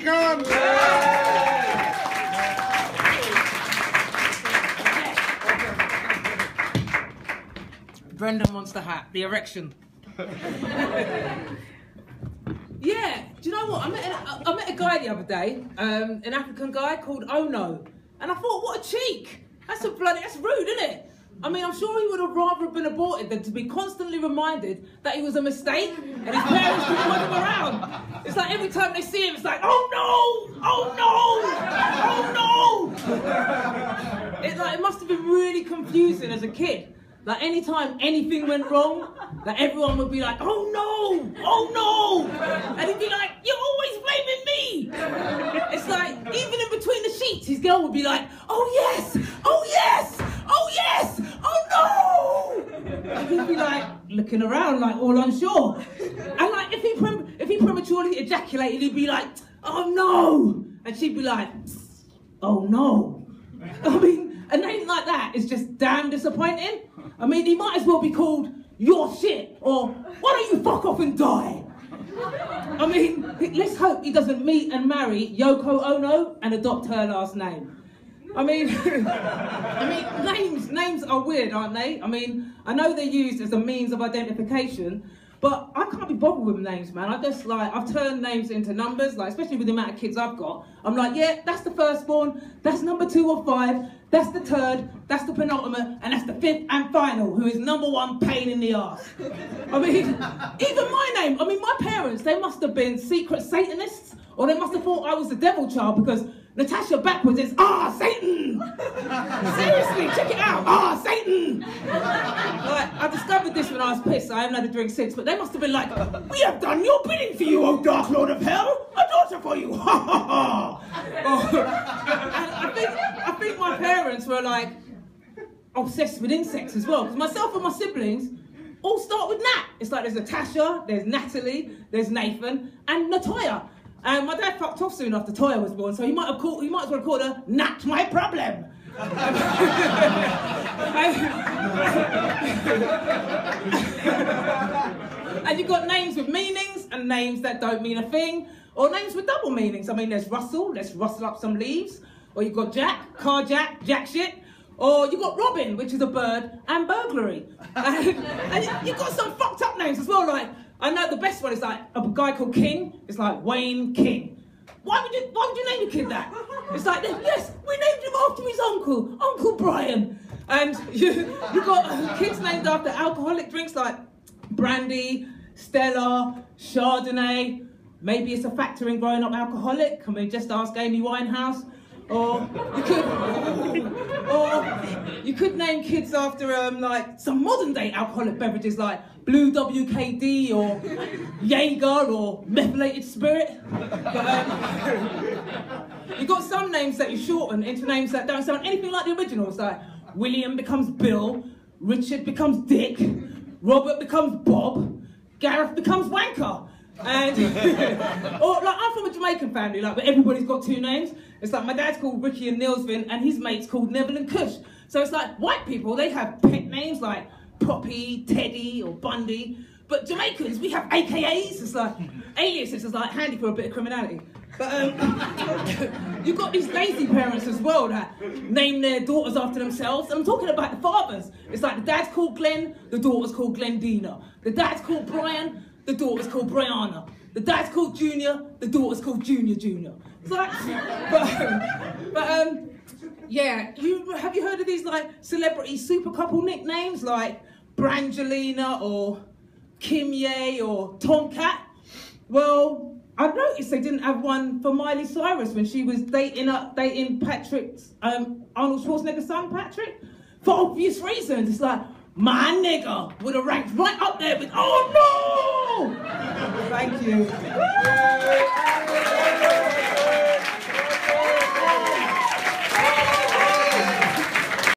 Beacon! Brendan wants the hat, the erection. Yeah, do you know what? I met a guy the other day, an African guy called Ono, and I thought, what a cheek! That's rude, isn't it? I mean, I'm sure he would have rather been aborted than to be constantly reminded that he was a mistake and his parents didn't want him around. It's like every time they see him, it's like, oh no! Oh no! Oh no! It must have been really confusing as a kid. Like anytime anything went wrong, like everyone would be like, oh no! Oh no! And he'd be like, you're always blaming me! It's like, even in between the sheets, his girl would be like, oh yes! Oh yes! Oh yes! Oh no! And he'd be like, looking around like all unsure. And like, if he prematurely ejaculated, he'd be like, oh no! And she'd be like, oh no. I mean, a name like that is just damn disappointing. I mean, he might as well be called your shit, or why don't you fuck off and die? I mean, let's hope he doesn't meet and marry Yoko Ono and adopt her last name. I mean, names are weird, aren't they? I mean, I know they're used as a means of identification, but I can't be bothered with names, man. I've turned names into numbers, like, especially with the amount of kids I've got. I'm like, yeah, that's the firstborn, that's number 2 or 5, that's the third, that's the penultimate, and that's the 5th and final, who is number 1 pain in the arse. I mean, even my name, my parents, they must have been secret Satanists, or they must have thought I was the devil child, because Natasha backwards is, Satan! Seriously, check it out, Satan! Like, I discovered this when I was pissed, I haven't had a drink since, but they must have been like, we have done your bidding for you, O Dark Lord of Hell! A daughter for you, ha ha ha! I think my parents were like, obsessed with insects as well, because myself and my siblings all start with Nat. It's like there's Natasha, there's Natalie, there's Nathan, and Natoya. And my dad fucked off soon after Toya was born, so he might as well have called her Nat My Problem. And you've got names with meanings and names that don't mean a thing, or names with double meanings. I mean, there's Russell, let's rustle up some leaves, or you've got Jack, car Jack, jack shit, or you've got Robin, which is a bird, and burglary. And you've got some fucked up names as well, like, I know the best one is like a guy called King. It's like Wayne King. Why would you name your kid that? It's like, yes, we named him after his uncle, Uncle Brian. And you've got kids named after alcoholic drinks like brandy, Stella, Chardonnay. Maybe it's a factor in growing up alcoholic. I mean, just ask Amy Winehouse. Or you could name kids after like some modern day alcoholic beverages like Blue WKD or Jaeger or methylated spirit. But you've got some names that you shorten into names that don't sound anything like the originals, like William becomes Bill, Richard becomes Dick, Robert becomes Bob, Gareth becomes Wanker. And or like, I'm from a Jamaican family, like, where everybody's got 2 names. It's like my dad's called Ricky and Nilsvin, and his mate's called Neville and Kush. So it's like white people, they have pet names like Poppy, Teddy, or Bundy. But Jamaicans, we have AKAs. It's like aliases. It's like handy for a bit of criminality. But you've got these lazy parents as well that name their daughters after themselves. And I'm talking about the fathers. It's like the dad's called Glenn, the daughter's called Glendina. The dad's called Brian, the daughter's called Brianna. The dad's called Junior, the daughter's called Junior. It's like, yeah, have you heard of these like celebrity super couple nicknames like Brangelina or Kim Ye or Tomcat? Well, I noticed they didn't have one for Miley Cyrus when she was dating Patrick's Arnold Schwarzenegger's son Patrick. For obvious reasons, it's like, my nigga would have ranked right up there with, oh no! Thank you.